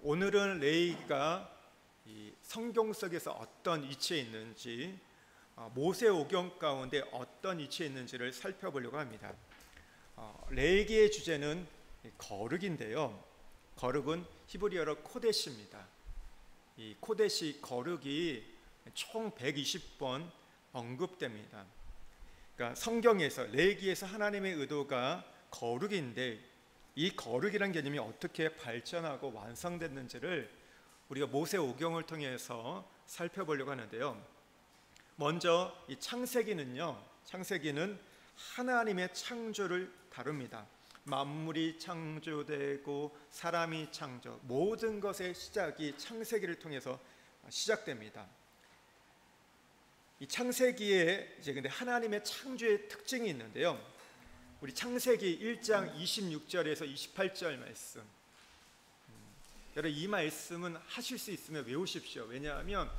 오늘은 레위기가 이 성경 속에서 어떤 위치에 있는지, 모세오경 가운데 어떤 위치에 있는지를 살펴보려고 합니다. 레위기의 주제는 거룩인데요. 거룩은 히브리어로 코데시입니다. 이 코데시 거룩이 총 120번 언급됩니다. 그러니까 성경에서 레위기에서 하나님의 의도가 거룩인데 이 거룩이라는 개념이 어떻게 발전하고 완성됐는지를 우리가 모세오경을 통해서 살펴보려고 하는데요. 먼저 이 창세기는 하나님의 창조를 다룹니다. 만물이 창조되고 사람이 창조, 모든 것의 시작이 창세기를 통해서 시작됩니다. 이 창세기에 근데 하나님의 창조의 특징이 있는데요. 우리 창세기 1장 26절에서 28절 말씀, 여러분 이 말씀은 하실 수 있으면 외우십시오. 왜냐하면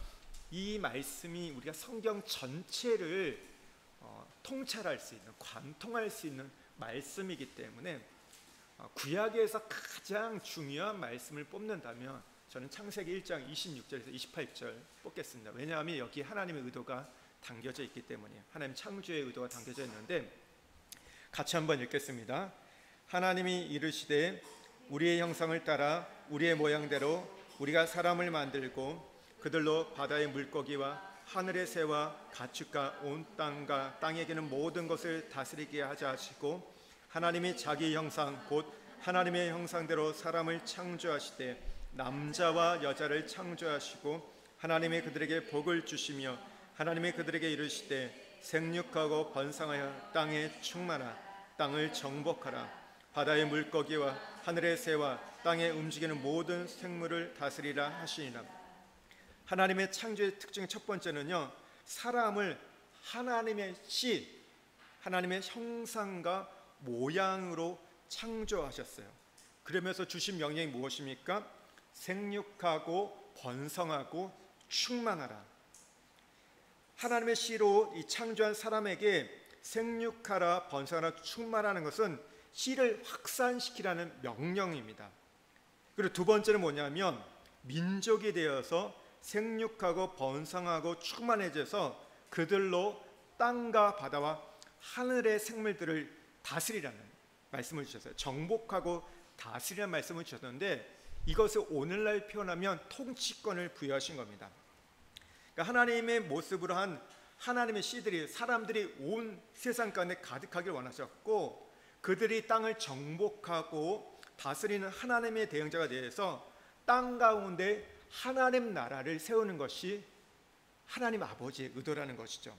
이 말씀이 우리가 성경 전체를 통찰할 수 있는, 관통할 수 있는 말씀이기 때문에 구약에서 가장 중요한 말씀을 뽑는다면 저는 창세기 1장 26절에서 28절 뽑겠습니다. 왜냐하면 여기 하나님의 의도가 담겨져 있기 때문이에요. 하나님 창조의 의도가 담겨져 있는데, 같이 한번 읽겠습니다. 하나님이 이르시되 우리의 형상을 따라 우리의 모양대로 우리가 사람을 만들고 그들로 바다의 물고기와 하늘의 새와 가축과 온 땅과 땅에 기는 모든 것을 다스리게 하자 하시고, 하나님이 자기 형상 곧 하나님의 형상대로 사람을 창조하시되 남자와 여자를 창조하시고, 하나님이 그들에게 복을 주시며 하나님이 그들에게 이르시되 생육하고 번성하여 땅에 충만하 땅을 정복하라. 바다의 물고기와 하늘의 새와 땅에 움직이는 모든 생물을 다스리라 하시니라. 하나님의 창조의 특징 첫 번째는요, 사람을 하나님의 씨, 하나님의 형상과 모양으로 창조하셨어요. 그러면서 주신 명령이 무엇입니까? 생육하고 번성하고 충만하라. 하나님의 씨로 이 창조한 사람에게 생육하라, 번성하라, 충만하는 것은 씨를 확산시키라는 명령입니다. 그리고 두 번째는 뭐냐면 민족이 되어서 생육하고 번성하고 충만해져서 그들로 땅과 바다와 하늘의 생물들을 다스리라는 말씀을 주셨어요. 정복하고 다스리라는 말씀을 주셨는데, 이것을 오늘날 표현하면 통치권을 부여하신 겁니다. 그러니까 하나님의 모습으로 한 하나님의 씨들이, 사람들이 온 세상 가운데 가득하길 원하셨고, 그들이 땅을 정복하고 다스리는 하나님의 대행자가 되어서 땅 가운데 하나님 나라를 세우는 것이 하나님 아버지의 의도라는 것이죠.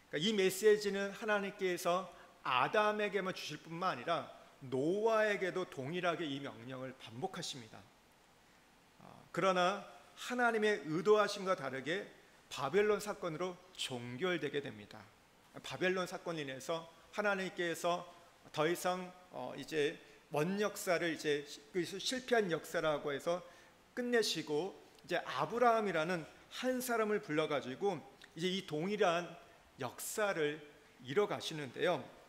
그러니까 이 메시지는 하나님께서 아담에게만 주실 뿐만 아니라 노아에게도 동일하게 이 명령을 반복하십니다. 그러나 하나님의 의도하심과 다르게 바벨론 사건으로 종결되게 됩니다. 바벨론 사건으로 인해서 하나님께서 더 이상 이제 먼 역사를 이제 실패한 역사라고 해서 끝내시고, 이제 아브라함이라는 한 사람을 불러가지고 이제 이 동일한 역사를 이뤄가시는데요.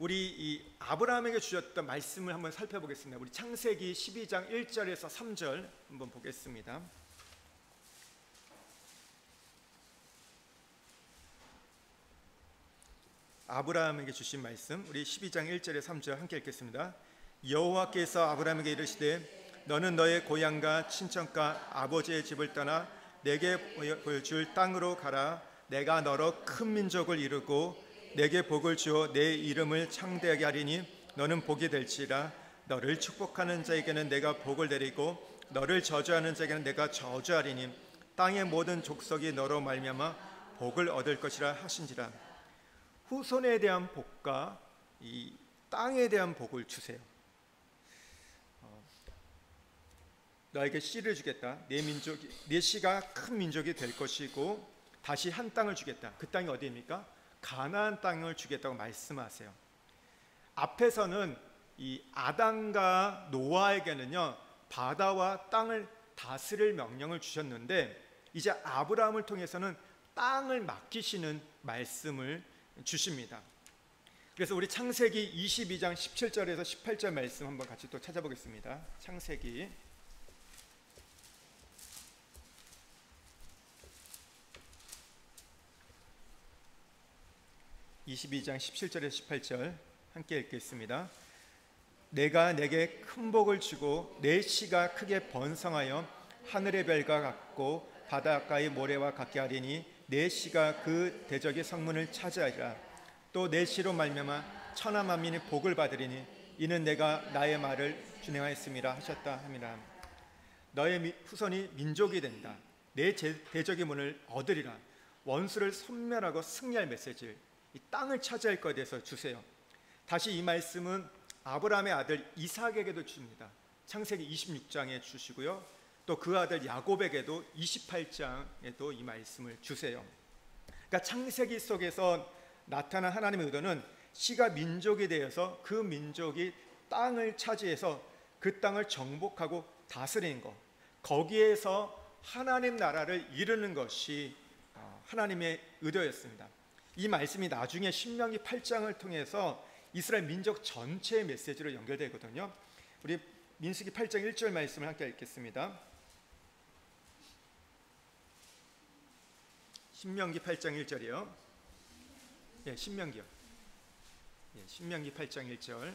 우리 이 아브라함에게 주셨던 말씀을 한번 살펴보겠습니다. 우리 창세기 12장 1절에서 3절 한번 보겠습니다. 아브라함에게 주신 말씀, 우리 12장 1절에 3절 함께 읽겠습니다. 여호와께서 아브라함에게 이르시되 너는 너의 고향과 친척과 아버지의 집을 떠나 내게 보여줄 땅으로 가라. 내가 너로 큰 민족을 이루고 내게 복을 주어 내 이름을 창대하게 하리니 너는 복이 될지라. 너를 축복하는 자에게는 내가 복을 내리고 너를 저주하는 자에게는 내가 저주하리니 땅의 모든 족속이 너로 말미암아 복을 얻을 것이라 하신지라. 후손에 대한 복과 이 땅에 대한 복을 주세요. 너에게 씨를 주겠다. 네 씨가 큰 민족이 될 것이고 다시 한 땅을 주겠다. 그 땅이 어디입니까? 가나안 땅을 주겠다고 말씀하세요. 앞에서는 이 아담과 노아에게는요, 바다와 땅을 다스릴 명령을 주셨는데, 이제 아브라함을 통해서는 땅을 맡기시는 말씀을 주십니다. 그래서 우리 창세기 22장 17절에서 18절 말씀 한번 같이 또 찾아보겠습니다. 창세기 22장 17절에서 18절 함께 읽겠습니다. 내가 내게 큰 복을 주고 내 씨가 크게 번성하여 하늘의 별과 같고 바닷가의 모래와 같게 하리니 내 씨가 그 대적의 성문을 차지하리라. 또 내 씨로 말미암아 천하 만민이 복을 받으리니 이는 내가 나의 말을 준행하였음이라 하셨다 함이라. 너의 후손이 민족이 된다. 내 대적의 문을 얻으리라. 원수를 섬멸하고 승리할 메시지를, 이 땅을 차지할 것에 대해서 주세요. 다시 이 말씀은 아브라함의 아들 이삭에게도 줍니다. 창세기 26장에 주시고요, 또 그 아들 야곱에게도 28장에도 이 말씀을 주세요. 그러니까 창세기 속에서 나타난 하나님의 의도는 씨가 민족이 되어서 그 민족이 땅을 차지해서 그 땅을 정복하고 다스리는 것, 거기에서 하나님 나라를 이루는 것이 하나님의 의도였습니다. 이 말씀이 나중에 신명기 8장을 통해서 이스라엘 민족 전체의 메시지로 연결되거든요. 우리 민수기 8장 1절 말씀을 함께 읽겠습니다. 신명기 8장 1절이요. 신명기요. 신명기 8장 1절.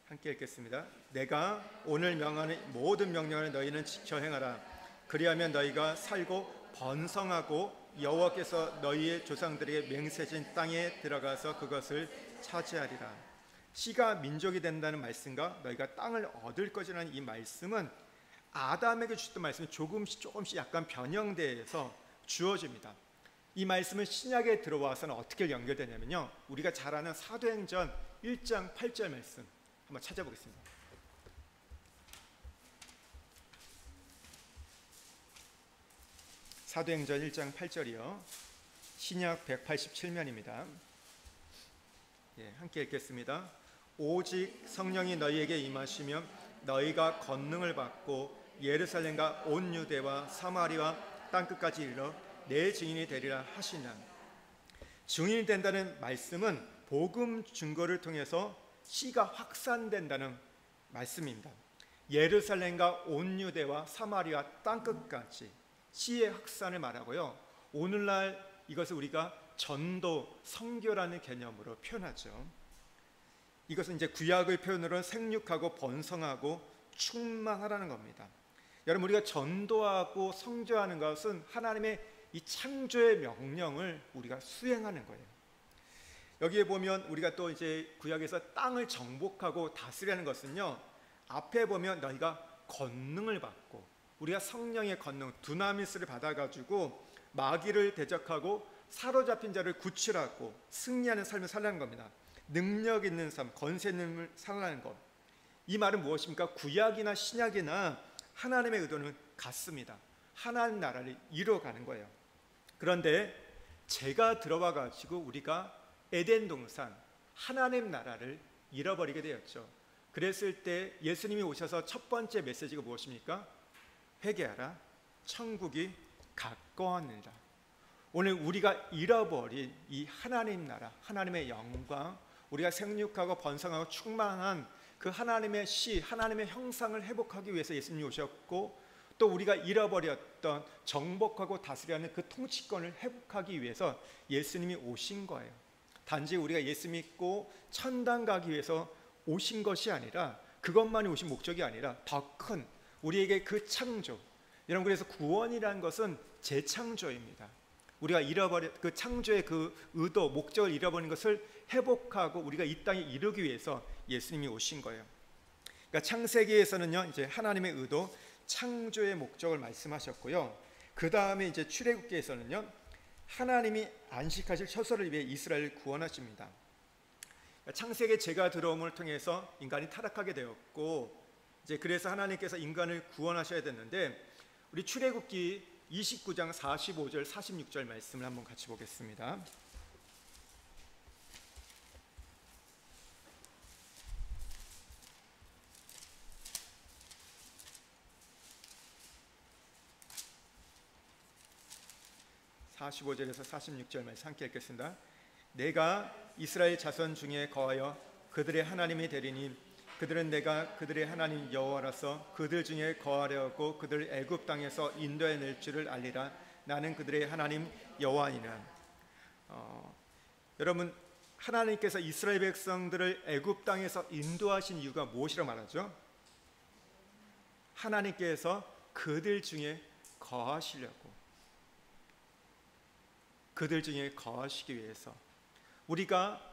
함께 읽겠습니다. 내가 오늘 명하는 모든 명령을 너희는 지켜 행하라. 그리하면 너희가 살고 번성하고 여호와께서 너희의 조상들에게 맹세하신 땅에 들어가서 그것을 차지하리라. 씨가 민족이 된다는 말씀과 너희가 땅을 얻을 것이라는 이 말씀은 아담에게 주셨던 말씀이 조금씩 약간 변형돼서 주어집니다. 이 말씀은 신약에 들어와서는 어떻게 연결되냐면요, 우리가 잘 아는 사도행전 1장 8절 말씀 한번 찾아보겠습니다. 사도행전 1장 8절이요. 신약 187면입니다. 함께 읽겠습니다. 오직 성령이 너희에게 임하시면 너희가 권능을 받고 예루살렘과 온 유대와 사마리아 땅끝까지 이르러 내 증인이 되리라 하시나. 증인이 된다는 말씀은 복음 증거를 통해서 씨가 확산된다는 말씀입니다. 예루살렘과 온 유대와 사마리아 땅끝까지 씨의 확산을 말하고요, 오늘날 이것을 우리가 전도, 선교라는 개념으로 표현하죠. 이것은 이제 구약의 표현으로는 생육하고 번성하고 충만하라는 겁니다. 여러분, 우리가 전도하고 선교하는 것은 하나님의 이 창조의 명령을 우리가 수행하는 거예요. 여기에 보면 우리가 또 이제 구약에서 땅을 정복하고 다스리는 것은요, 앞에 보면 너희가 권능을 받고, 우리가 성령의 권능 두나미스를 받아가지고 마귀를 대적하고 사로잡힌 자를 구출하고 승리하는 삶을 살라는 겁니다. 능력 있는 삶, 권세 있는 삶을 살라는 것. 이 말은 무엇입니까? 구약이나 신약이나 하나님의 의도는 같습니다. 하나님 나라를 이루어가는 거예요. 그런데 죄가 들어와 가지고 우리가 에덴 동산 하나님 나라를 잃어버리게 되었죠. 그랬을 때 예수님이 오셔서 첫 번째 메시지가 무엇입니까? 회개하라, 천국이 가까웠느니라. 오늘 우리가 잃어버린 이 하나님 나라, 하나님의 영광, 우리가 생육하고 번성하고 충만한 그 하나님의 씨, 하나님의 형상을 회복하기 위해서 예수님이 오셨고, 또 우리가 잃어버렸던 정복하고 다스리는 그 통치권을 회복하기 위해서 예수님이 오신 거예요. 단지 우리가 예수 믿고 천당 가기 위해서 오신 것이 아니라, 그것만이 오신 목적이 아니라 더 큰 우리에게 그 창조, 여러분, 그래서 구원이라는 것은 재창조입니다. 우리가 잃어버린 그 창조의 그 의도, 목적을 잃어버린 것을 회복하고 우리가 이 땅에 이루기 위해서 예수님이 오신 거예요. 그러니까 창세기에서는요, 이제 하나님의 의도, 창조의 목적을 말씀하셨고요. 그 다음에 이제 출애굽기에서는요, 하나님이 안식하실 처소를 위해 이스라엘을 구원하십니다. 그러니까 창세기에 죄가 들어옴을 통해서 인간이 타락하게 되었고, 이제 그래서 하나님께서 인간을 구원하셔야 됐는데, 우리 출애굽기 29장 45절 46절 말씀을 한번 같이 보겠습니다. (45절에서 46절) 말씀 함께 읽겠습니다. 내가 이스라엘 자손 중에 거하여 그들의 하나님이 되리니 그들은 내가 그들의 하나님 여호와라서 그들 중에 거하려고 그들 애굽 땅에서 인도해 낼 줄을 알리라. 나는 그들의 하나님 여호와니라. 여러분, 하나님께서 이스라엘 백성들을 애굽 땅에서 인도하신 이유가 무엇이라고 말하죠? 하나님께서 그들 중에 거하시려고, 그들 중에 거하시기 위해서, 우리가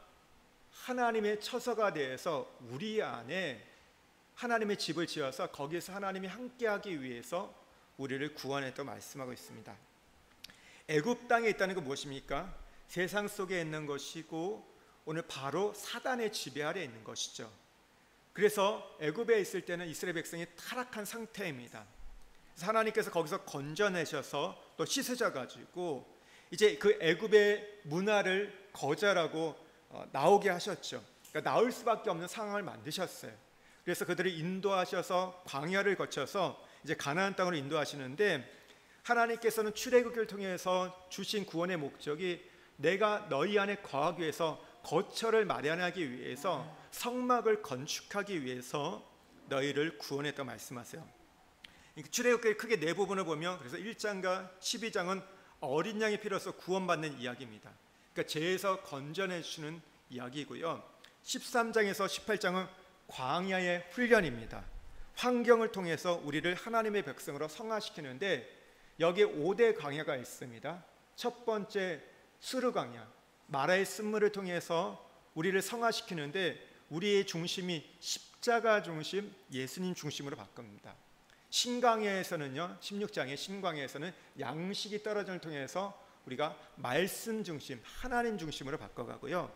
하나님의 처소가 되어서 우리 안에 하나님의 집을 지어서 거기서 하나님이 함께하기 위해서 우리를 구원했다고 말씀하고 있습니다. 애굽 땅에 있다는 건 무엇입니까? 세상 속에 있는 것이고 오늘 바로 사단의 지배 아래에 있는 것이죠. 그래서 애굽에 있을 때는 이스라엘 백성이 타락한 상태입니다. 그래서 하나님께서 거기서 건져내셔서 또 씻으셔 가지고 이제 그 애굽의 문화를 거절하고 나오게 하셨죠. 그러니까 나올 수밖에 없는 상황을 만드셨어요. 그래서 그들을 인도하셔서 광야를 거쳐서 이제 가나안 땅으로 인도하시는데, 하나님께서는 출애굽을 통해서 주신 구원의 목적이 내가 너희 안에 거하기 위해서 거처를 마련하기 위해서 성막을 건축하기 위해서 너희를 구원했다고 말씀하세요. 출애굽기의 크게 네 부분을 보면, 그래서 1장과 12장은 어린 양이 필요해서 구원받는 이야기입니다. 그러니까 죄에서 건져내주는 이야기이고요. 13장에서 18장은 광야의 훈련입니다. 환경을 통해서 우리를 하나님의 백성으로 성화시키는데 여기에 5대 광야가 있습니다. 첫 번째 스르 광야, 마라의 쓴물을 통해서 우리를 성화시키는데 우리의 중심이 십자가 중심, 예수님 중심으로 바꿉니다. 신광야에서는요, 16장의 신광야에서는 양식이 떨어짐을 통해서 우리가 말씀 중심, 하나님 중심으로 바꿔가고요.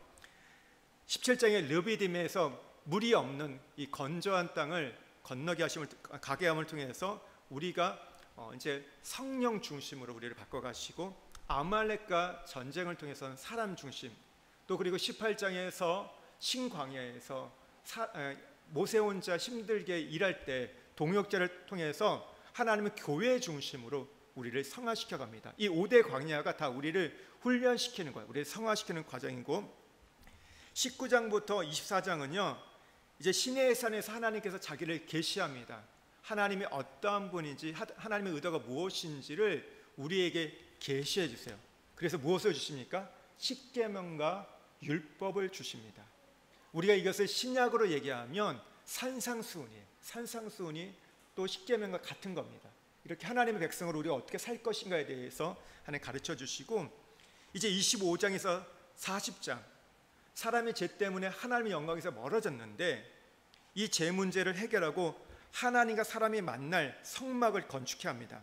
17장의 르비딤에서 물이 없는 이 건조한 땅을 건너게 하심을, 가게 함을 통해서 우리가 이제 성령 중심으로 우리를 바꿔가시고, 아말렉과 전쟁을 통해서는 사람 중심, 또 그리고 18장에서 신광야에서 모세 혼자 힘들게 일할 때 동역자를 통해서 하나님은 교회 중심으로 우리를 성화시켜 갑니다. 이 5대 광야가 다 우리를 훈련시키는 거예요. 우리를 성화시키는 과정이고, 19장부터 24장은요 이제 시내의 산에서 하나님께서 자기를 계시합니다. 하나님이 어떠한 분인지, 하나님의 의도가 무엇인지를 우리에게 계시해 주세요. 그래서 무엇을 주십니까? 십계명과 율법을 주십니다. 우리가 이것을 신약으로 얘기하면 산상수훈이에요. 산상수훈이 또 십계명과 같은 겁니다. 이렇게 하나님의 백성으로 우리가 어떻게 살 것인가에 대해서 하나님 가르쳐 주시고, 이제 25장에서 40장, 사람의 죄 때문에 하나님의 영광에서 멀어졌는데 이 죄 문제를 해결하고 하나님과 사람이 만날 성막을 건축해야 합니다.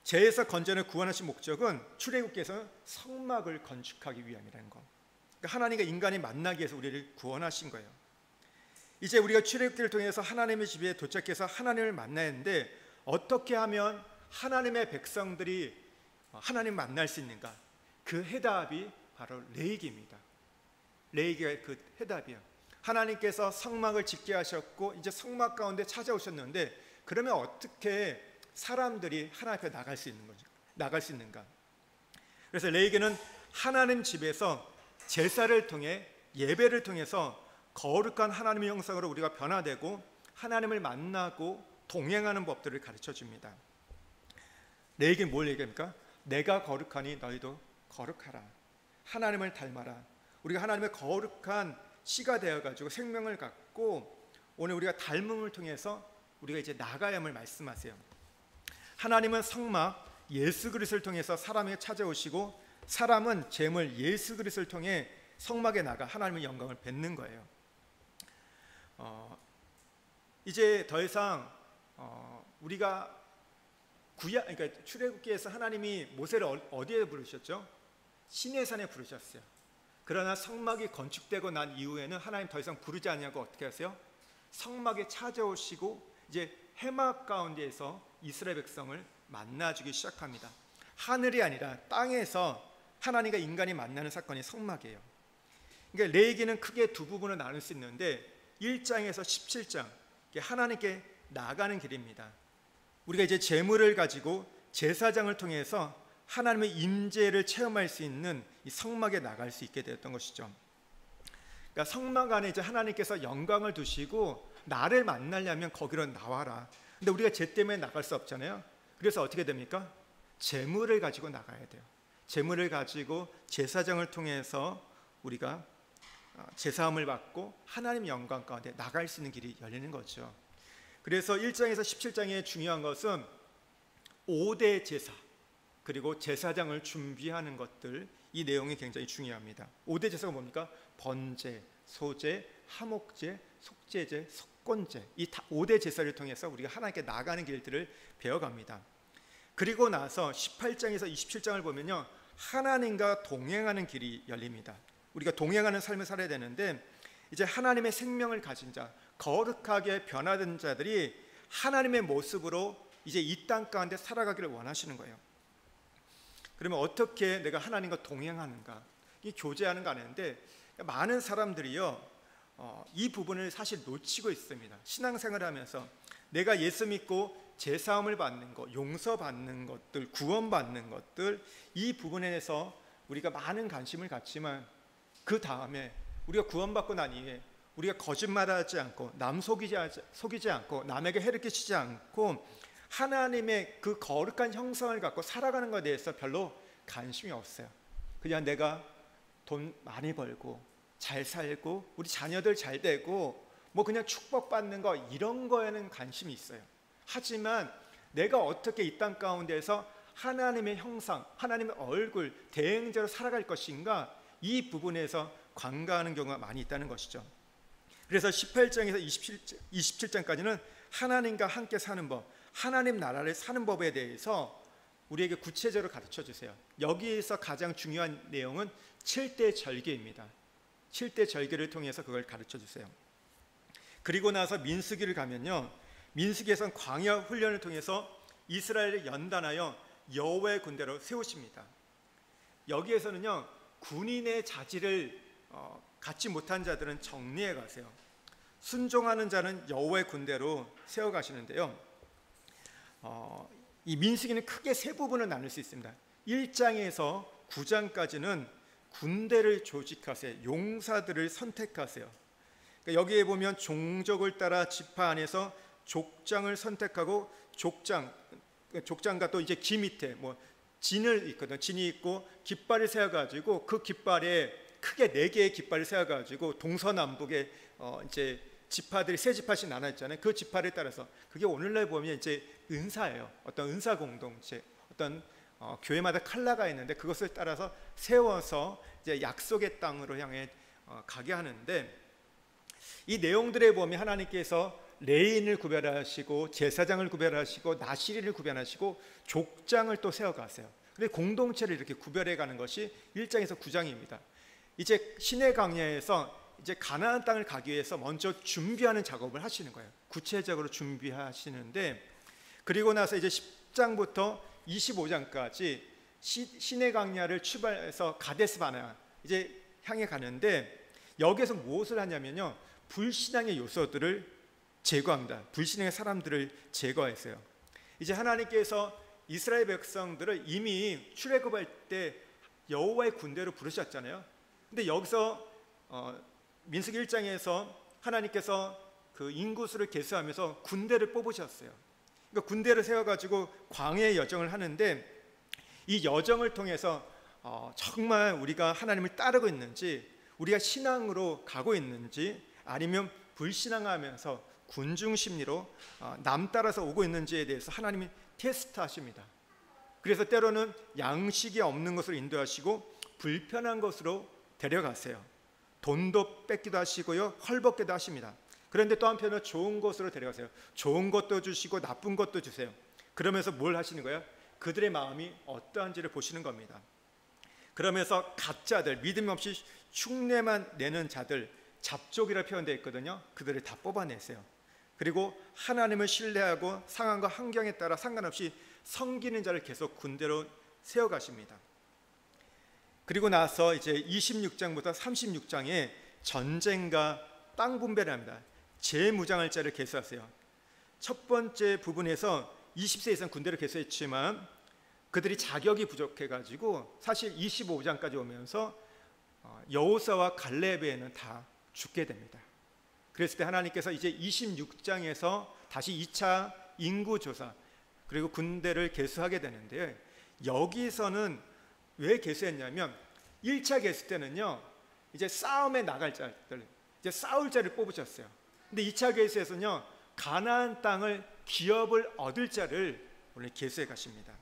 죄에서 건져내 구원하신 목적은 출애굽기에서 성막을 건축하기 위함이라는 것. 그러니까 하나님과 인간이 만나기 위해서 우리를 구원하신 거예요. 이제 우리가 출애굽기를 통해서 하나님의 집에 도착해서 하나님을 만나야 하는데, 어떻게 하면 하나님의 백성들이 하나님을 만날 수 있는가? 그 해답이 바로 레위기입니다. 레위기가 그 해답이에요. 하나님께서 성막을 짓게 하셨고 이제 성막 가운데 찾아오셨는데, 그러면 어떻게 사람들이 하나님 앞에 나갈 수 있는 거죠? 나갈 수 있는가? 그래서 레위기는 하나님 집에서 제사를 통해, 예배를 통해서 거룩한 하나님의 형상으로 우리가 변화되고 하나님을 만나고 동행하는 법들을 가르쳐 줍니다. 레위기는 뭘 얘기합니까? 내가 거룩하니 너희도 거룩하라. 하나님을 닮아라. 우리가 하나님의 거룩한 씨가 되어가지고 생명을 갖고 오늘 우리가 닮음을 통해서 우리가 이제 나가야 함을 말씀하세요. 하나님은 성막 예수 그리스도를 통해서 사람에게 찾아오시고, 사람은 제물 예수 그리스도를 통해 성막에 나가 하나님의 영광을 뵙는 거예요. 이제 더 이상 우리가 그러니까 출애굽기에서 하나님이 모세를 어디에 부르셨죠? 시내산에 부르셨어요. 그러나 성막이 건축되고 난 이후에는 하나님 더 이상 부르지 않냐고 어떻게 하세요? 성막에 찾아오시고 이제 해막 가운데에서 이스라엘 백성을 만나주기 시작합니다. 하늘이 아니라 땅에서 하나님과 인간이 만나는 사건이 성막이에요. 그러니까 레위기는 크게 두 부분을 나눌 수 있는데, 1장에서 17장 하나님께 나가는 길입니다. 우리가 이제 제물을 가지고 제사장을 통해서 하나님의 임재를 체험할 수 있는 이 성막에 나갈 수 있게 되었던 것이죠. 그러니까 그러니까 성막 안에 이제 하나님께서 영광을 두시고 나를 만나려면 거기로 나와라. 근데 우리가 죄 때문에 나갈 수 없잖아요. 그래서 어떻게 됩니까? 제물을 가지고 나가야 돼요. 제물을 가지고 제사장을 통해서 우리가 제사함을 받고 하나님 영광 가운데 나갈 수 있는 길이 열리는 거죠. 그래서 1장에서 17장의 중요한 것은 5대 제사 그리고 제사장을 준비하는 것들, 이 내용이 굉장히 중요합니다. 5대 제사가 뭡니까? 번제, 소제, 하목제, 속제제, 속건제, 이 5대 제사를 통해서 우리가 하나님께 나가는 길들을 배워갑니다. 그리고 나서 18장에서 27장을 보면요, 하나님과 동행하는 길이 열립니다. 우리가 동행하는 삶을 살아야 되는데, 이제 하나님의 생명을 가진 자, 거룩하게 변화된 자들이 하나님의 모습으로 이제 이 땅 가운데 살아가기를 원하시는 거예요. 그러면 어떻게 내가 하나님과 동행하는가? 이 교제하는 거 아닌데, 많은 사람들이요, 이 부분을 사실 놓치고 있습니다. 신앙생활을 하면서 내가 예수 믿고 제사함을 받는 것, 용서받는 것들, 구원받는 것들, 이 부분에 대해서 우리가 많은 관심을 갖지만, 그 다음에 우리가 구원받고 난 이후에 우리가 거짓말하지 않고 남 속이지 않고 남에게 해를 끼치지 않고 하나님의 그 거룩한 형상을 갖고 살아가는 것에 대해서 별로 관심이 없어요. 그냥 내가 돈 많이 벌고 잘 살고 우리 자녀들 잘 되고 뭐 그냥 축복받는 거, 이런 거에는 관심이 있어요. 하지만 내가 어떻게 이 땅 가운데서 하나님의 형상, 하나님의 얼굴, 대행자로 살아갈 것인가, 이 부분에서 관가하는 경우가 많이 있다는 것이죠. 그래서 18장에서 27장까지는 하나님과 함께 사는 법, 하나님 나라를 사는 법에 대해서 우리에게 구체적으로 가르쳐 주세요. 여기에서 가장 중요한 내용은 7대 절개입니다. 7대 절개를 통해서 그걸 가르쳐 주세요. 그리고 나서 민수기를 가면요, 민수기에서는 광야 훈련을 통해서 이스라엘을 연단하여 여호와의 군대로 세우십니다. 여기에서는요, 군인의 자질을 갖지 못한 자들은 정리해 가세요. 순종하는 자는 여호와의 군대로 세워 가시는데요, 이 민수기는 크게 세 부분을 나눌 수 있습니다. 1장에서 9장까지는 군대를 조직하세요. 용사들을 선택하세요. 그러니까 여기에 보면 종족을 따라 지파 안에서 족장을 선택하고 족장과 또 이제 기 밑에 뭐 진을 있거든. 진이 있고 깃발을 세워가지고 그 깃발에 크게 4개의 깃발을 세워가지고 동서남북에 이제 지파들이 세 지파씩 나눠 있잖아요. 그 지파를 따라서, 그게 오늘날 보면 이제 은사예요. 어떤 은사 공동체, 어떤 교회마다 칼라가 있는데 그것을 따라서 세워서 이제 약속의 땅으로 향해 가게 하는데, 이 내용들에 보면 하나님께서 레인을 구별하시고 제사장을 구별하시고 나시리를 구별하시고 족장을 또 세워가세요. 근데 공동체를 이렇게 구별해가는 것이 1장에서 9장입니다. 이제 시내 광야에서 이제 가나안 땅을 가기 위해서 먼저 준비하는 작업을 하시는 거예요. 구체적으로 준비하시는데, 그리고 나서 이제 10장부터 25장까지 시내 광야를 출발해서 가데스 바네아 이제 향해 가는데, 여기에서 무엇을 하냐면요, 불신앙의 요소들을 제거합니다. 불신앙의 사람들을 제거했어요. 이제 하나님께서 이스라엘 백성들을 이미 출애굽할 때 여호와의 군대로 부르셨잖아요. 근데 여기서 민수기 1장에서 하나님께서 그 인구수를 계수하면서 군대를 뽑으셨어요. 그러니까 군대를 세워가지고 광야의 여정을 하는데, 이 여정을 통해서 정말 우리가 하나님을 따르고 있는지, 우리가 신앙으로 가고 있는지, 아니면 불신앙하면서 군중 심리로 남 따라서 오고 있는지에 대해서 하나님이 테스트하십니다. 그래서 때로는 양식이 없는 것으로 인도하시고 불편한 것으로 데려가세요. 돈도 뺏기도 하시고요, 헐벗게도 하십니다. 그런데 또 한편으로 좋은 곳으로 데려가세요. 좋은 것도 주시고 나쁜 것도 주세요. 그러면서 뭘 하시는 거예요? 그들의 마음이 어떠한지를 보시는 겁니다. 그러면서 가짜들, 믿음 없이 흉내만 내는 자들, 잡족이라 표현되어 있거든요. 그들을 다 뽑아내세요. 그리고 하나님을 신뢰하고 상황과 환경에 따라 상관없이 섬기는 자를 계속 군대로 세워가십니다. 그리고 나서 이제 26장부터 36장에 전쟁과 땅 분배를 합니다. 재무장할 자를 계수하세요. 첫 번째 부분에서 20세 이상 군대를 계수했지만 그들이 자격이 부족해가지고 사실 25장까지 오면서 여호수아와 갈렙에는 다 죽게 됩니다. 그랬을 때 하나님께서 이제 26장에서 다시 2차 인구조사 그리고 군대를 개수하게 되는데, 여기서는 왜 개수했냐면 1차 개수 때는요 이제 싸움에 나갈 자들, 이제 싸울 자를 뽑으셨어요. 근데 2차 개수에서는요 가나안 땅을 기업을 얻을 자를 오늘 개수해 가십니다.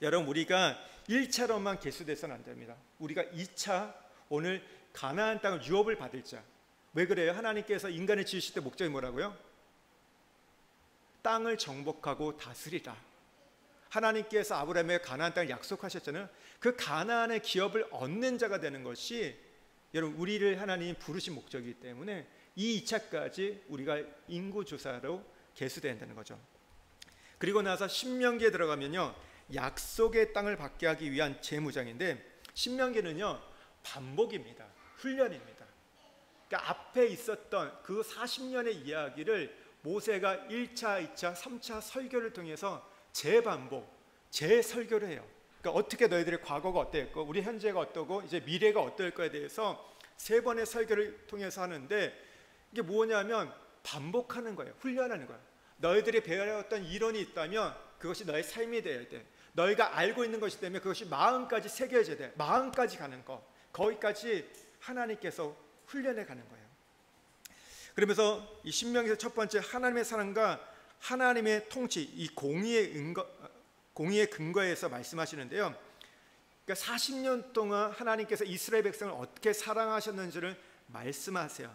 여러분, 우리가 1차로만 개수돼서는 안 됩니다. 우리가 2차 오늘 가나안 땅을 유업을 받을 자. 왜 그래요? 하나님께서 인간을 지으실 때 목적이 뭐라고요? 땅을 정복하고 다스리라. 하나님께서 아브라함에게 가나안 땅을 약속하셨잖아요. 그 가나안의 기업을 얻는 자가 되는 것이 여러분 우리를 하나님이 부르신 목적이기 때문에 이 2차까지 우리가 인구조사로 개수된다는 거죠. 그리고 나서 신명기에 들어가면요 약속의 땅을 받게 하기 위한 재무장인데, 신명기는요 반복입니다. 훈련입니다. 그러니까 앞에 있었던 그 40년의 이야기를 모세가 1차, 2차, 3차 설교를 통해서 재반복, 재설교를 해요. 그러니까 어떻게 너희들의 과거가 어땠고 우리 현재가 어떠고 이제 미래가 어떨 거에 대해서 3번의 설교를 통해서 하는데, 이게 뭐냐면 반복하는 거예요. 훈련하는 거예요. 너희들이 배워왔던 이론이 있다면 그것이 너의 삶이 되어야 돼. 너희가 알고 있는 것이 되면 그것이 마음까지 새겨져야 돼. 마음까지 가는 거, 거기까지 하나님께서 훈련해 가는 거예요. 그러면서 이 신명기에서 첫 번째 하나님의 사랑과 하나님의 통치, 이 공의의 근거에서 말씀하시는데요. 그러니까 40년 동안 하나님께서 이스라엘 백성을 어떻게 사랑하셨는지를 말씀하세요.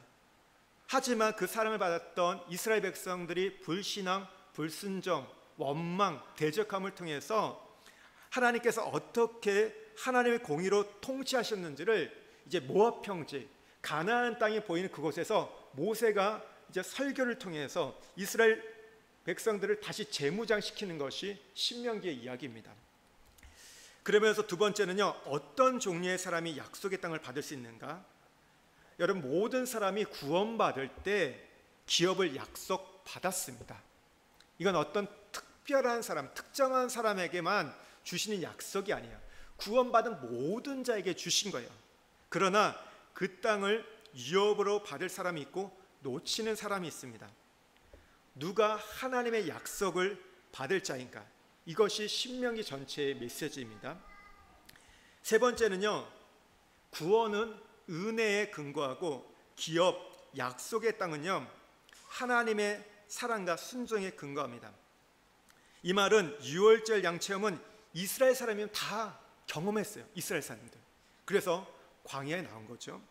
하지만 그 사랑을 받았던 이스라엘 백성들이 불신앙, 불순종, 원망, 대적함을 통해서 하나님께서 어떻게 하나님의 공의로 통치하셨는지를 이제 모압 평지, 가나안 땅이 보이는 그곳에서 모세가 이제 설교를 통해서 이스라엘 백성들을 다시 재무장시키는 것이 신명기의 이야기입니다. 그러면서 두 번째는요, 어떤 종류의 사람이 약속의 땅을 받을 수 있는가? 여러분, 모든 사람이 구원받을 때 기업을 약속받았습니다. 이건 어떤 특별한 사람, 특정한 사람에게만 주시는 약속이 아니에요. 구원받은 모든 자에게 주신 거예요. 그러나 그 땅을 유업으로 받을 사람이 있고 놓치는 사람이 있습니다. 누가 하나님의 약속을 받을 자인가? 이것이 신명기 전체의 메시지입니다. 세 번째는요, 구원은 은혜에 근거하고 기업, 약속의 땅은요 하나님의 사랑과 순종에 근거합니다. 이 말은 유월절 양체험은 이스라엘 사람이면 다 경험했어요. 이스라엘 사람들. 그래서 광야에 나온 거죠.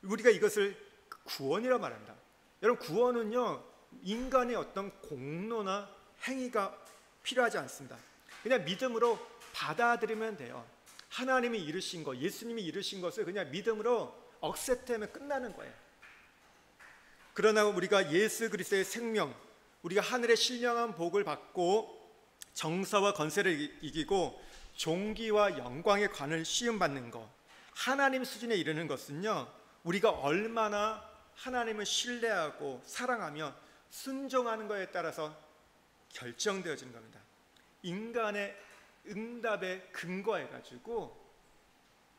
우리가 이것을 구원이라고 말합니다. 여러분, 구원은요 인간의 어떤 공로나 행위가 필요하지 않습니다. 그냥 믿음으로 받아들이면 돼요. 하나님이 이루신 것, 예수님이 이루신 것을 그냥 믿음으로 억셉트하면 끝나는 거예요. 그러나 우리가 예수 그리스도의 생명, 우리가 하늘의 신령한 복을 받고 정사와 건세를 이기고 존귀와 영광의 관을 시음받는 것, 하나님 수준에 이르는 것은요 우리가 얼마나 하나님을 신뢰하고 사랑하며 순종하는 것에 따라서 결정되어지는 겁니다. 인간의 응답에 근거해가지고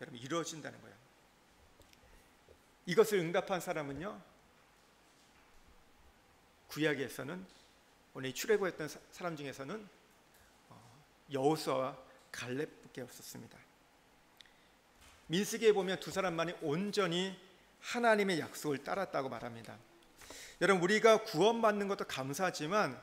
여러분 이루어진다는 거예요. 이것을 응답한 사람은요 구약에서는 오늘 출애굽했던 사람 중에서는 여호수아와 갈렙밖에 없었습니다. 민수기에 보면 두 사람만이 온전히 하나님의 약속을 따랐다고 말합니다. 여러분, 우리가 구원받는 것도 감사하지만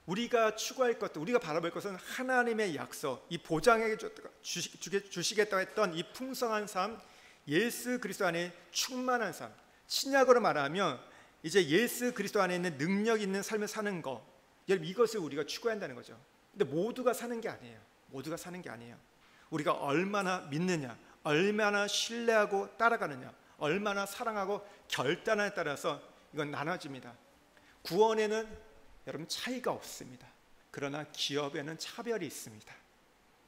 우리가 추구할 것도, 우리가 바라볼 것은 하나님의 약속, 이 보장해 주시겠다고 했던 이 풍성한 삶, 예수 그리스도 안에 충만한 삶, 신약으로 말하면 이제 예수 그리스도 안에 있는 능력 있는 삶을 사는 것, 여러분 이것을 우리가 추구한다는 거죠. 근데 모두가 사는 게 아니에요. 모두가 사는 게 아니에요. 우리가 얼마나 믿느냐, 얼마나 신뢰하고 따라가느냐, 얼마나 사랑하고 결단에 따라서 이건 나눠집니다. 구원에는 여러분 차이가 없습니다. 그러나 기업에는 차별이 있습니다.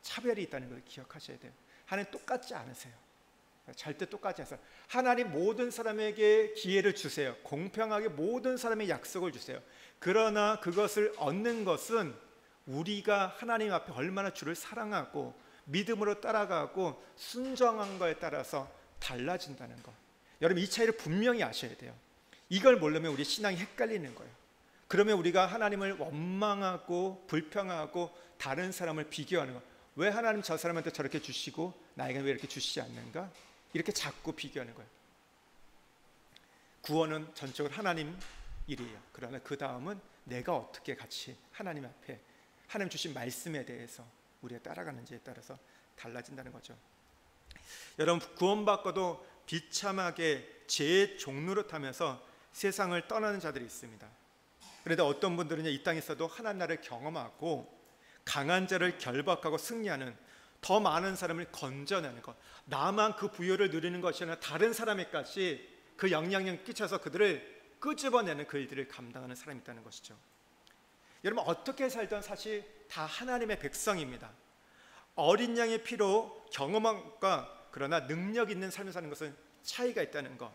차별이 있다는 걸 기억하셔야 돼요. 하나님 똑같지 않으세요. 절대 똑같지 않으세요. 하나님 모든 사람에게 기회를 주세요. 공평하게 모든 사람의 약속을 주세요. 그러나 그것을 얻는 것은 우리가 하나님 앞에 얼마나 주를 사랑하고 믿음으로 따라가고 순종한 거에 따라서 달라진다는 것. 여러분 이 차이를 분명히 아셔야 돼요. 이걸 모르면 우리 신앙이 헷갈리는 거예요. 그러면 우리가 하나님을 원망하고 불평하고 다른 사람을 비교하는 거예요. 왜 하나님 저 사람한테 저렇게 주시고 나에게는 왜 이렇게 주시지 않는가? 이렇게 자꾸 비교하는 거예요. 구원은 전적으로 하나님 일이에요. 그러나 그 다음은 내가 어떻게 같이 하나님 앞에 하나님 주신 말씀에 대해서 우리가 따라가는지에 따라서 달라진다는 거죠. 여러분 구원받고도 비참하게 죄의 종로로 타면서 세상을 떠나는 자들이 있습니다. 그런데 어떤 분들은 이 땅에서도 하나님 나라를 경험하고 강한 자를 결박하고 승리하는 더 많은 사람을 건져내는 것, 나만 그 부여를 누리는 것이 아니라 다른 사람에까지 그 영향력을 끼쳐서 그들을 끄집어내는 그 일들을 감당하는 사람이 있다는 것이죠. 여러분 어떻게 살던 사실 다 하나님의 백성입니다. 어린 양의 피로 경험함과 그러나 능력 있는 삶을 사는 것은 차이가 있다는 것,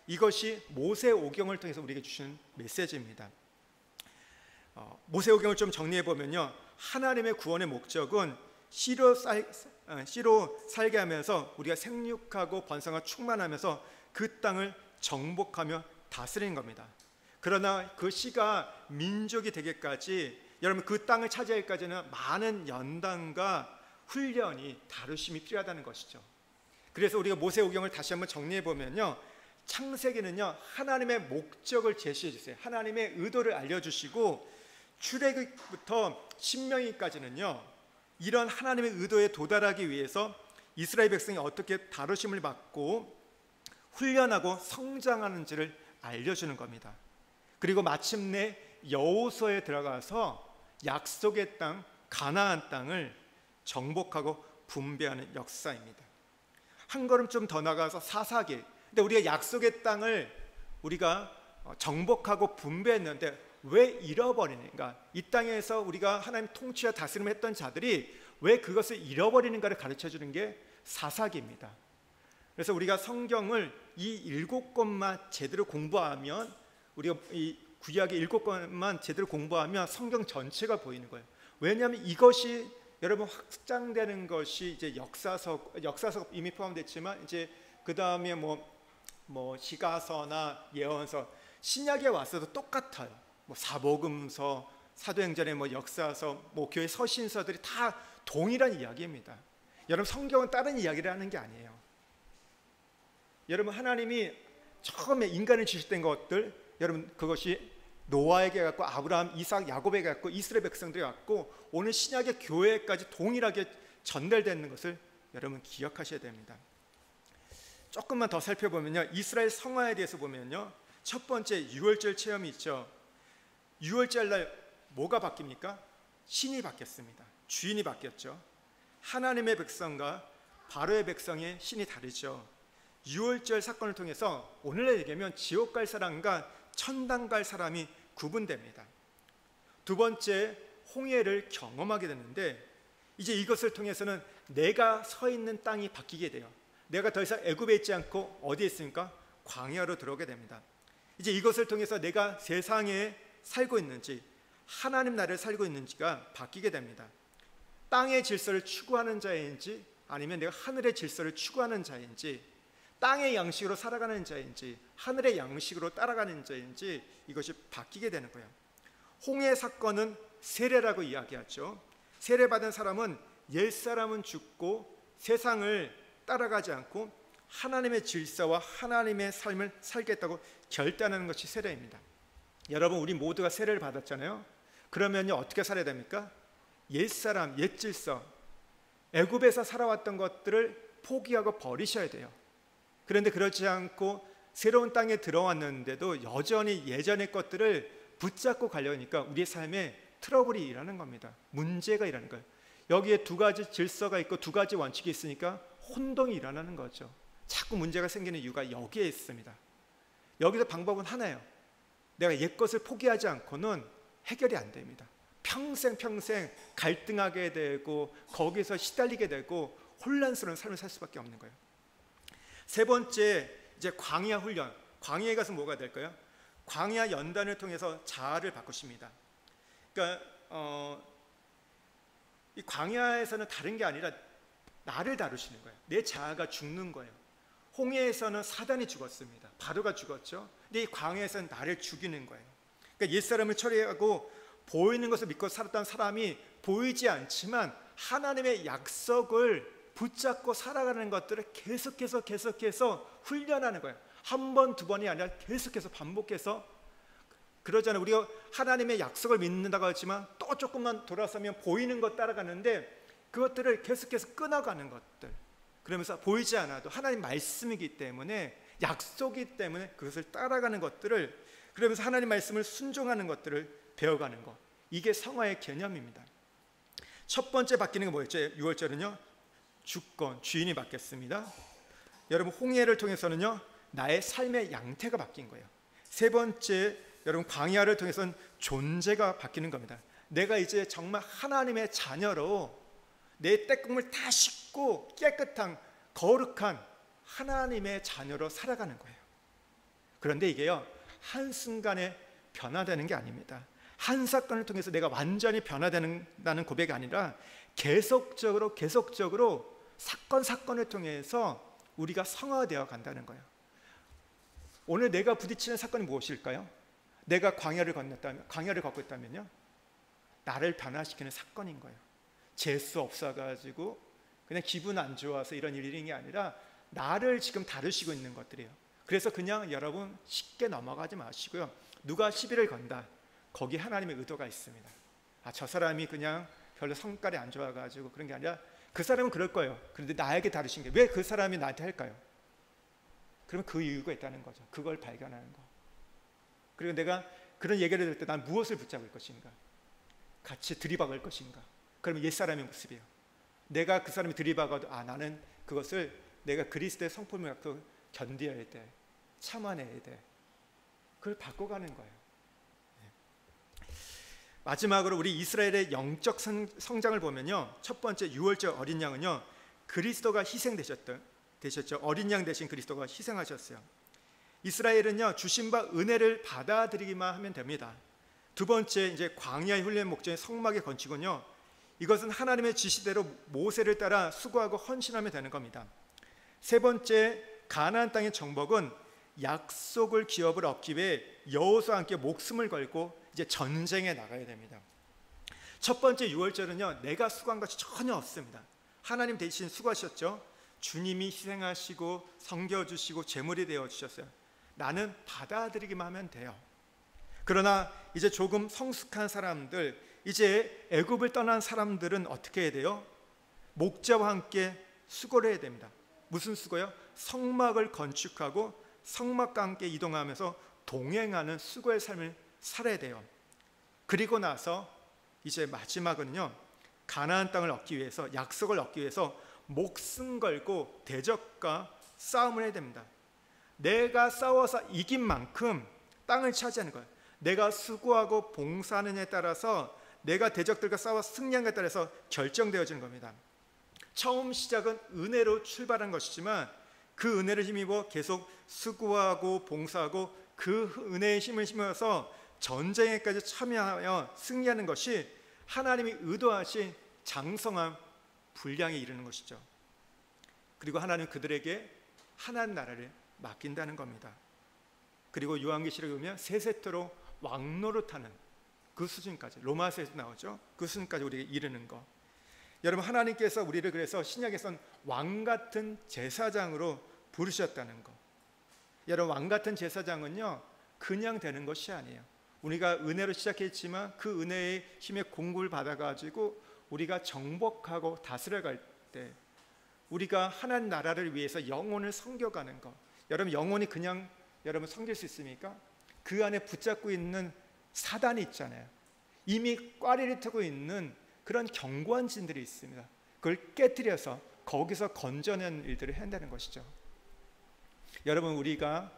이것이 모세오경을 통해서 우리에게 주시는 메시지입니다. 모세오경을 좀 정리해 보면요, 하나님의 구원의 목적은 씨로 살게 하면서 우리가 생육하고 번성하고 충만하면서 그 땅을 정복하며 다스리는 겁니다. 그러나 그 씨가 민족이 되기까지, 여러분 그 땅을 차지하기까지는 많은 연단과 훈련이 다루심이 필요하다는 것이죠. 그래서 우리가 모세오경을 다시 한번 정리해 보면요, 창세기는요 하나님의 목적을 제시해 주세요. 하나님의 의도를 알려주시고, 출애굽부터 신명기까지는요 이런 하나님의 의도에 도달하기 위해서 이스라엘 백성이 어떻게 다루심을 받고 훈련하고 성장하는지를 알려주는 겁니다. 그리고 마침내 여호수아에 들어가서 약속의 땅 가나안 땅을 정복하고 분배하는 역사입니다. 한 걸음 좀 더 나가서 사사기, 근데 우리가 약속의 땅을 우리가 정복하고 분배했는데 왜 잃어버리는가? 이 땅에서 우리가 하나님 통치와 다스림을 했던 자들이 왜 그것을 잃어버리는가를 가르쳐주는 게 사사기입니다. 그래서 우리가 성경을 이 7권만 제대로 공부하면, 우리가 이 구약의 7권만 제대로 공부하면 성경 전체가 보이는 거예요. 왜냐하면 이것이 여러분 확장되는 것이 이제 역사서 이미 포함됐지만, 이제 그 다음에 뭐 시가서나 예언서, 신약에 와서도 똑같아요. 뭐 사복음서, 사도행전의 뭐 역사서, 뭐 교회 서신서들이 다 동일한 이야기입니다. 여러분 성경은 다른 이야기를 하는 게 아니에요. 여러분 하나님이 처음에 인간을 지으셨던 것들, 여러분 그것이 노아에게 갔고 아브라함, 이삭, 야곱에게 갔고 이스라엘 백성들이 갔고 오늘 신약의 교회까지 동일하게 전달되는 것을 여러분 기억하셔야 됩니다. 조금만 더 살펴보면요, 이스라엘 성화에 대해서 보면요, 첫 번째 유월절 체험이 있죠. 유월절 날 뭐가 바뀝니까? 신이 바뀌었습니다. 주인이 바뀌었죠. 하나님의 백성과 바로의 백성의 신이 다르죠. 유월절 사건을 통해서 오늘날 얘기하면 지옥 갈 사람과 천당 갈 사람이 구분됩니다. 두 번째, 홍해를 경험하게 되는데, 이제 이것을 통해서는 내가 서 있는 땅이 바뀌게 돼요. 내가 더 이상 애굽에 있지 않고 어디에 있습니까? 광야로 들어오게 됩니다. 이제 이것을 통해서 내가 세상에 살고 있는지, 하나님 나라를 살고 있는지가 바뀌게 됩니다. 땅의 질서를 추구하는 자인지 아니면 내가 하늘의 질서를 추구하는 자인지, 땅의 양식으로 살아가는 자인지 하늘의 양식으로 따라가는 자인지, 이것이 바뀌게 되는 거예요. 홍해 사건은 세례라고 이야기하죠. 세례받은 사람은 옛사람은 죽고 세상을 따라가지 않고 하나님의 질서와 하나님의 삶을 살겠다고 결단하는 것이 세례입니다. 여러분 우리 모두가 세례를 받았잖아요. 그러면요 어떻게 살아야 됩니까? 옛사람, 옛질서, 애굽에서 살아왔던 것들을 포기하고 버리셔야 돼요. 그런데 그렇지 않고 새로운 땅에 들어왔는데도 여전히 예전의 것들을 붙잡고 가려니까 우리의 삶에 트러블이 일어나는 겁니다. 문제가 일어나는 거예요. 여기에 두 가지 질서가 있고 두 가지 원칙이 있으니까 혼동이 일어나는 거죠. 자꾸 문제가 생기는 이유가 여기에 있습니다. 여기서 방법은 하나예요. 내가 옛 것을 포기하지 않고는 해결이 안 됩니다. 평생 갈등하게 되고 거기서 시달리게 되고 혼란스러운 삶을 살 수밖에 없는 거예요. 세 번째, 이제 광야 훈련. 광야에 가서 뭐가 될까요? 광야 연단을 통해서 자아를 바꾸십니다. 그러니까 이 광야에서는 다른 게 아니라 나를 다루시는 거예요. 내 자아가 죽는 거예요. 홍해에서는 사단이 죽었습니다. 바로가 죽었죠. 근데 이 광야에서는 나를 죽이는 거예요. 그러니까 옛사람을 처리하고 보이는 것을 믿고 살았던 사람이 보이지 않지만 하나님의 약속을 붙잡고 살아가는 것들을 계속해서 훈련하는 거예요. 한 번, 두 번이 아니라 계속해서 반복해서. 그러잖아요. 우리가 하나님의 약속을 믿는다고 하지만 또 조금만 돌아서면 보이는 것 따라가는데, 그것들을 계속해서 끊어가는 것들, 그러면서 보이지 않아도 하나님 말씀이기 때문에, 약속이기 때문에 그것을 따라가는 것들을, 그러면서 하나님 말씀을 순종하는 것들을 배워가는 것, 이게 성화의 개념입니다. 첫 번째 바뀌는 게 뭐였죠? 6월절은요, 주권, 주인이 바뀌었습니다. 여러분, 홍해를 통해서는요, 나의 삶의 양태가 바뀐 거예요. 세 번째, 여러분, 광야를 통해서는 존재가 바뀌는 겁니다. 내가 이제 정말 하나님의 자녀로 내 떼국물 다 씻고 깨끗한 거룩한 하나님의 자녀로 살아가는 거예요. 그런데 이게요, 한순간에 변화되는 게 아닙니다. 한 사건을 통해서 내가 완전히 변화되는다는 고백이 아니라 계속적으로 사건을 통해서 우리가 성화되어 간다는 거예요. 오늘 내가 부딪히는 사건이 무엇일까요? 내가 광야를 걷고 있다면요, 나를 변화시키는 사건인 거예요. 재수 없어가지고 그냥 기분 안 좋아서 이런 일이 아니라 나를 지금 다루시고 있는 것들이에요. 그래서 그냥 여러분 쉽게 넘어가지 마시고요, 누가 시비를 건다, 거기 하나님의 의도가 있습니다. 저 사람이 그냥 별로 성깔이 안 좋아가지고 그런 게 아니라 그 사람은 그럴 거예요. 그런데 나에게 다루신 게 왜 그 사람이 나한테 할까요? 그러면 그 이유가 있다는 거죠. 그걸 발견하는 거. 그리고 내가 그런 얘기를 들을 때 난 무엇을 붙잡을 것인가, 같이 들이박을 것인가. 그러면 옛사람의 모습이에요. 내가 그 사람이 들이박아도 나는 그것을 내가 그리스도의 성품을 갖고 견뎌야 돼, 참아내야 돼. 그걸 바꿔가는 거예요. 마지막으로 우리 이스라엘의 영적 성장을 보면요, 첫 번째 6월절 어린 양은요, 그리스도가 희생되셨죠. 어린 양 대신 그리스도가 희생하셨어요. 이스라엘은요, 주신 바 은혜를 받아들이기만 하면 됩니다. 두 번째, 이제 광야의 훈련 목적인 성막의 건축은요, 이것은 하나님의 지시대로 모세를 따라 수고하고 헌신하면 되는 겁니다. 세 번째, 가나안 땅의 정복은 약속을 기업을 얻기 위해 여호수아와 함께 목숨을 걸고 이제 전쟁에 나가야 됩니다. 첫 번째 6월절은요, 내가 수고한 것이 전혀 없습니다. 하나님 대신 수고하셨죠. 주님이 희생하시고 섬겨주시고 제물이 되어주셨어요. 나는 받아들이기만 하면 돼요. 그러나 이제 조금 성숙한 사람들, 이제 애굽을 떠난 사람들은 어떻게 해야 돼요? 목자와 함께 수고를 해야 됩니다. 무슨 수고요? 성막을 건축하고 성막과 함께 이동하면서 동행하는 수고의 삶을 살아야 돼요. 그리고 나서 이제 마지막은요, 가나안 땅을 얻기 위해서, 약속을 얻기 위해서 목숨 걸고 대적과 싸움을 해야 됩니다. 내가 싸워서 이긴 만큼 땅을 차지하는 거예요. 내가 수고하고 봉사하느냐에 따라서, 내가 대적들과 싸워 승리한에 따라서 결정되어지는 겁니다. 처음 시작은 은혜로 출발한 것이지만 그 은혜를 힘입어 계속 수고하고 봉사하고 그 은혜의 힘을 심어서 전쟁에까지 참여하여 승리하는 것이 하나님이 의도하신 장성한 분량에 이르는 것이죠. 그리고 하나님은 그들에게 하나님 나라를 맡긴다는 겁니다. 그리고 요한계시록에 보면 세세토로 왕노릇하는 그 수준까지, 로마서에서 나오죠. 그 수준까지 우리에게 이르는 것. 여러분, 하나님께서 우리를 그래서 신약에선 왕같은 제사장으로 부르셨다는 것. 여러분, 왕같은 제사장은요, 그냥 되는 것이 아니에요. 우리가 은혜로 시작했지만 그 은혜의 힘에 공급을 받아가지고 우리가 정복하고 다스려갈 때 우리가 하나님 나라를 위해서 영혼을 섬겨가는 것. 여러분, 영혼이 그냥 여러분 섬길 수 있습니까? 그 안에 붙잡고 있는 사단이 있잖아요. 이미 꽈리를 트고 있는 그런 견고한 진들이 있습니다. 그걸 깨뜨려서 거기서 건져낸 일들을 한다는 것이죠. 여러분, 우리가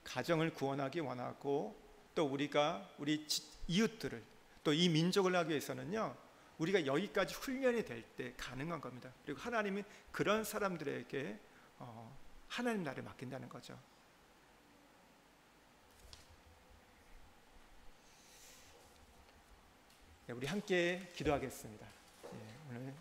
가정을 구원하기 원하고 또 우리가 우리 이웃들을 또 이 민족을 하기 위해서는요, 우리가 여기까지 훈련이 될 때 가능한 겁니다. 그리고 하나님이 그런 사람들에게 하나님 나라를 맡긴다는 거죠. 우리 함께 기도하겠습니다. 오늘